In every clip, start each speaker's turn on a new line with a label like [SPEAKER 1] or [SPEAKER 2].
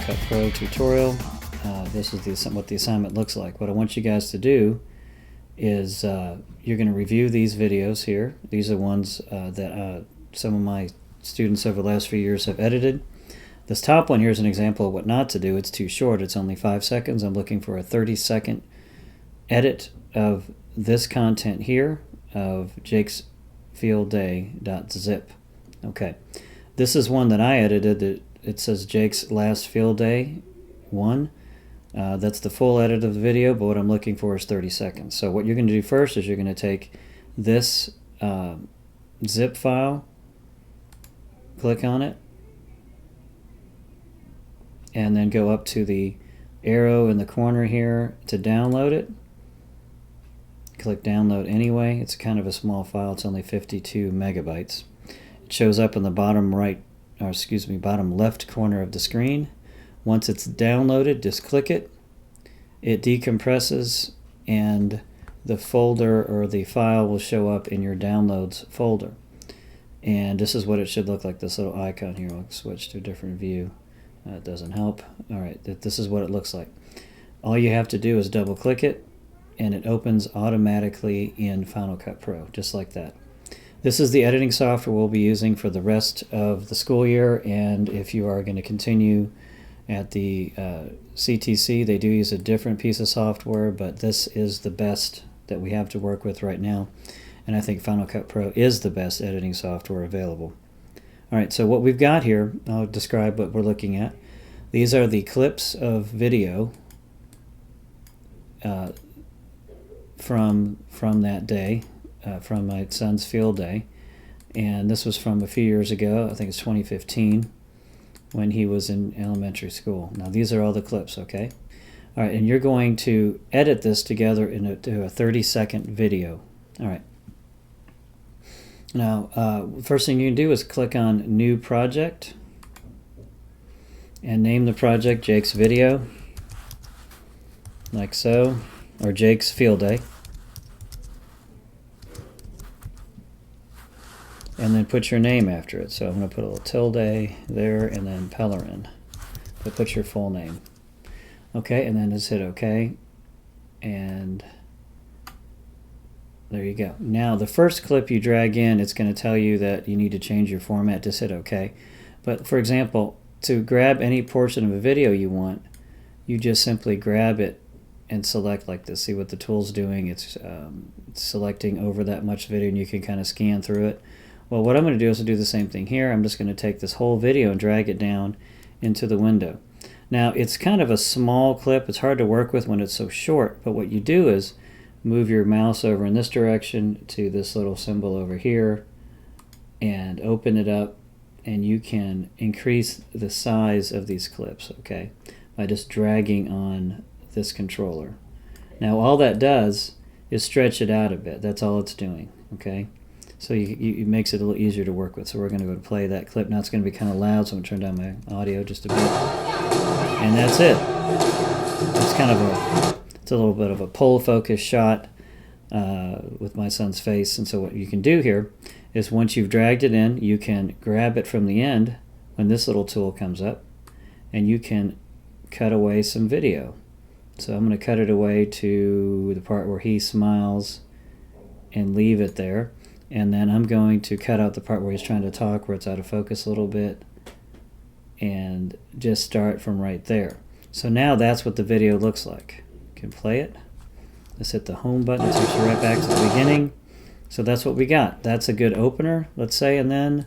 [SPEAKER 1] Cut Pro tutorial. This is what the assignment looks like. What I want you guys to do is you're going to review these videos here. These are ones that some of my students over the last few years have edited. This top one here is an example of what not to do. It's too short. It's only 5 seconds. I'm looking for a 30-second edit of this content here of jakesfieldday.zip. Okay. This is one that I edited. It says Jake's last field day 1. That's the full edit of the video, but what I'm looking for is 30 seconds. So what you're going to do first is you're going to take this zip file, click on it, and then go up to the arrow in the corner here to download it. Click download anyway. It's kind of a small file. It's only 52 megabytes. It shows up in the bottom left corner of the screen. Once it's downloaded, just click it. It decompresses and the folder or the file will show up in your downloads folder. And this is what it should look like, this little icon here. I'll switch to a different view. It doesn't help. Alright, this is what it looks like. All you have to do is double click it and it opens automatically in Final Cut Pro, just like that. This is the editing software we'll be using for the rest of the school year, and if you are going to continue at the CTC, they do use a different piece of software, but this is the best that we have to work with right now, and I think Final Cut Pro is the best editing software available. Alright, so what we've got here, I'll describe what we're looking at. These are the clips of video from that day, from my son's field day, and this was from a few years ago. I think it's 2015 when he was in elementary school. Now these are all the clips, okay? All right, and you're going to edit this together into a 30-second video. All right. Now, first thing you can do is click on New Project and name the project Jake's Video, like so, or Jake's Field Day. And then put your name after it. So I'm going to put a little tilde there and then Pellerin. But put your full name. Okay, and then just hit OK. And there you go. Now the first clip you drag in, it's going to tell you that you need to change your format. Just hit OK. But for example, to grab any portion of a video you want, you just simply grab it and select like this. See what the tool's doing? It's selecting over that much video, and you can kind of scan through it. Well, what I'm going to do is do the same thing here. I'm just going to take this whole video and drag it down into the window. Now, it's kind of a small clip. It's hard to work with when it's so short, but what you do is move your mouse over in this direction to this little symbol over here and open it up, and you can increase the size of these clips, okay, by just dragging on this controller. Now, all that does is stretch it out a bit. That's all it's doing, okay? So it makes it a little easier to work with. So we're going to go to play that clip. Now it's going to be kind of loud, so I'm going to turn down my audio just a bit. And that's it. It's kind of it's a little bit of a pole focus shot with my son's face. And so what you can do here is once you've dragged it in, you can grab it from the end when this little tool comes up, and you can cut away some video. So I'm going to cut it away to the part where he smiles and leave it there. And then I'm going to cut out the part where he's trying to talk, where it's out of focus a little bit, and just start from right there. So now that's what the video looks like. You can play it. Just hit the home button. It takes you right back to the beginning. So that's what we got. That's a good opener, let's say, and then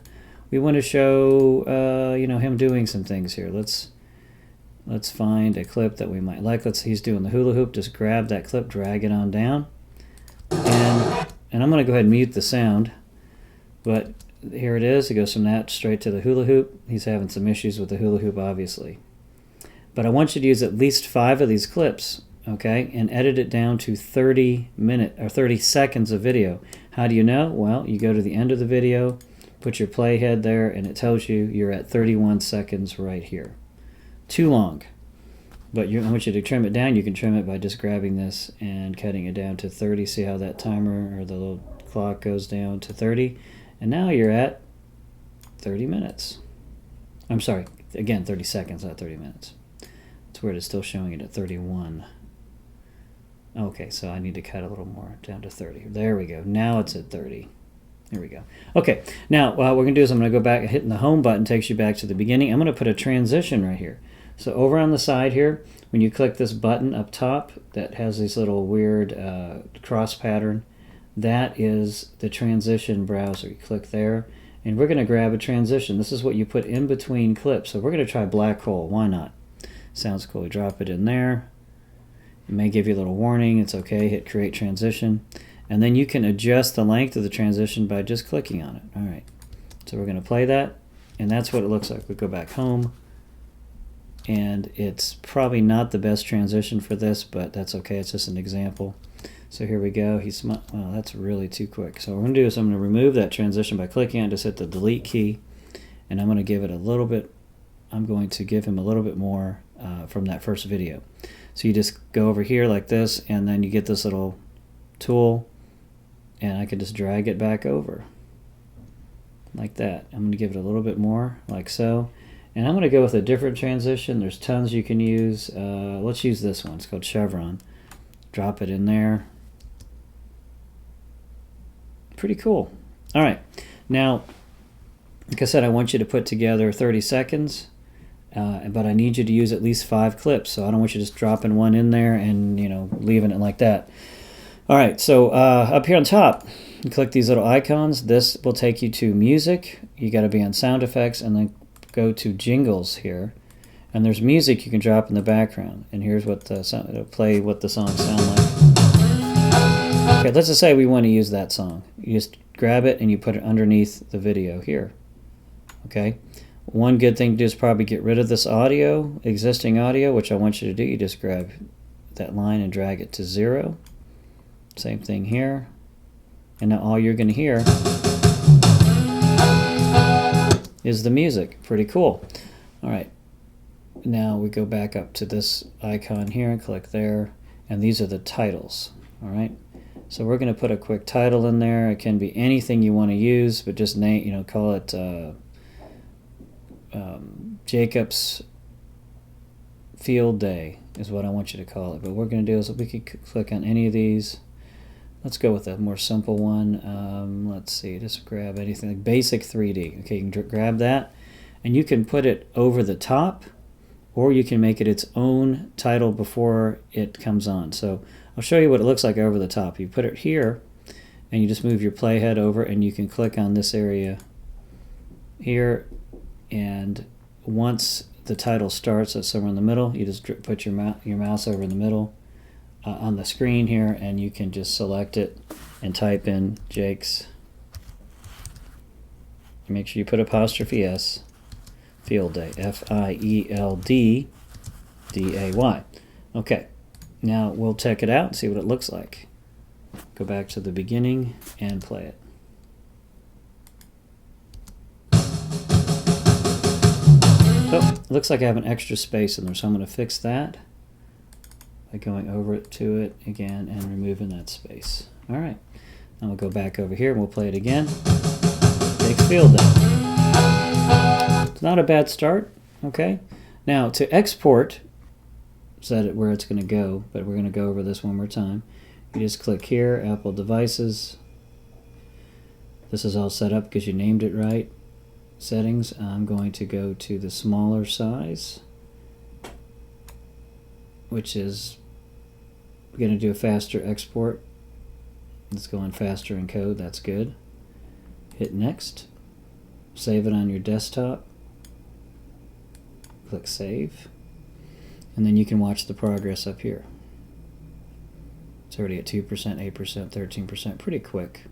[SPEAKER 1] we want to show him doing some things here. Let's find a clip that we might like. He's doing the hula hoop. Just grab that clip, drag it on down, and I'm going to go ahead and mute the sound, but here it is. It goes from that straight to the hula hoop. He's having some issues with the hula hoop, obviously. But I want you to use at least 5 of these clips, okay, and edit it down to 30 seconds of video. How do you know? Well, you go to the end of the video, put your playhead there, and it tells you you're at 31 seconds right here. Too long. But I want you to trim it down. You can trim it by just grabbing this and cutting it down to 30. See how that timer or the little clock goes down to 30? And now you're at 30 minutes. I'm sorry, again, 30 seconds, not 30 minutes. It's weird, it's still showing it at 31. Okay, so I need to cut a little more down to 30. There we go. Now it's at 30. There we go. Okay, now what we're going to do is I'm going to go back, hitting the home button takes you back to the beginning. I'm going to put a transition right here. So over on the side here, when you click this button up top that has this little weird cross pattern, that is the transition browser. You click there, and we're going to grab a transition. This is what you put in between clips. So we're going to try Black Hole. Why not? Sounds cool. We drop it in there. It may give you a little warning. It's okay. Hit Create Transition. And then you can adjust the length of the transition by just clicking on it. All right. So we're going to play that, and that's what it looks like. We go back home, and it's probably not the best transition for this, but that's okay. It's just an example. So here we go. Well, that's really too quick. So what I'm going to do is I'm going to remove that transition by clicking on it. Just hit the delete key, and I'm going to give it a little bit. I'm going to give him a little bit more from that first video. So you just go over here like this, and then you get this little tool, and I can just drag it back over like that. I'm going to give it a little bit more like so, and I'm going to go with a different transition. There's tons you can use. Let's use this one. It's called Chevron. Drop it in there. Pretty cool. All right, now like I said, I want you to put together 30 seconds, but I need you to use at least 5 clips. So I don't want you just dropping one in there and leaving it like that. All right, so up here on top, you click these little icons. This will take you to music. You got to be on sound effects, and then go to jingles here. And there's music you can drop in the background. And here's what the sound, it'll play what the songs sound like. Okay, let's just say we want to use that song. You just grab it and you put it underneath the video here. Okay. One good thing to do is probably get rid of this audio, existing audio, which I want you to do. You just grab that line and drag it to 0. Same thing here. And now all you're going to hear is the music. Pretty cool. All right. Now we go back up to this icon here and click there. And these are the titles. All right. So we're going to put a quick title in there. It can be anything you want to use, but just name, call it Jacob's Field Day is what I want you to call it. But what we're going to do is we could click on any of these. Let's go with a more simple one. Let's see, just grab anything like Basic 3D. Okay, you can grab that, and you can put it over the top, or you can make it its own title before it comes on. So I'll show you what it looks like over the top. You put it here, and you just move your playhead over, and you can click on this area here, and once the title starts, that's somewhere in the middle, you just put your mouse over in the middle on the screen here, and you can just select it and type in Jake's. Make sure you put apostrophe S, Field Day, F-I-E-L-D-D-A-Y. Okay, now we'll check it out and see what it looks like. Go back to the beginning and play it. Oh, it looks like I have an extra space in there, so I'm going to fix that by going over to it again and removing that space. All right, now we'll go back over here and we'll play it again. Jake's Field Day. It's not a bad start. Okay, now to export, set it where it's going to go, but we're going to go over this one more time. You just click here, Apple Devices. This is all set up because you named it right. Settings, I'm going to go to the smaller size, which is going to do a faster export. It's going faster in code, that's good. Hit next, save it on your desktop, click save, and then you can watch the progress up here. It's already at 2%, 8%, 13%, pretty quick.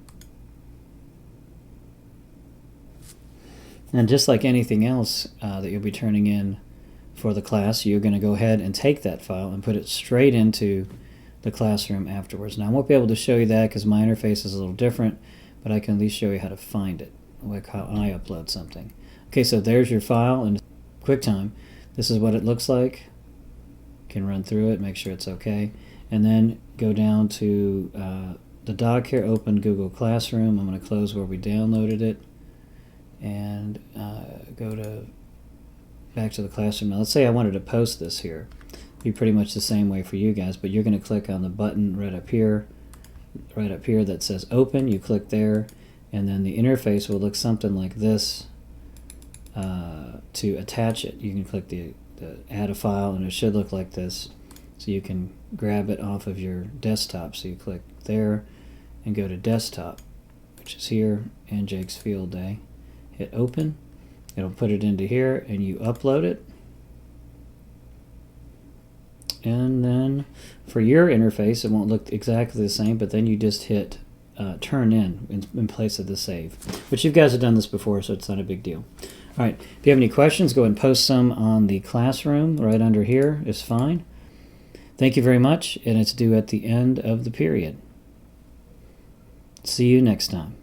[SPEAKER 1] And just like anything else that you'll be turning in for the class, you're going to go ahead and take that file and put it straight into the classroom afterwards. Now I won't be able to show you that because my interface is a little different, but I can at least show you how to find it, like how I upload something. Okay, so there's your file in QuickTime. This is what it looks like. You can run through it, make sure it's okay, and then go down to the dock here, open Google Classroom. I'm going to close where we downloaded it, and go back to the classroom. Now let's say I wanted to post this here. be pretty much the same way for you guys, but you're going to click on the button right up here that says open. You click there, and then the interface will look something like this. To attach it, you can click the add a file, and it should look like this, so you can grab it off of your desktop. So you click there and go to desktop, which is here, and Jake's Field Day. Hit open. It'll put it into here, and you upload it. And then for your interface, it won't look exactly the same, but then you just hit turn in place of the save. But you guys have done this before, so it's not a big deal. All right, if you have any questions, go ahead and post some on the classroom right under here is fine. Thank you very much, and it's due at the end of the period. See you next time.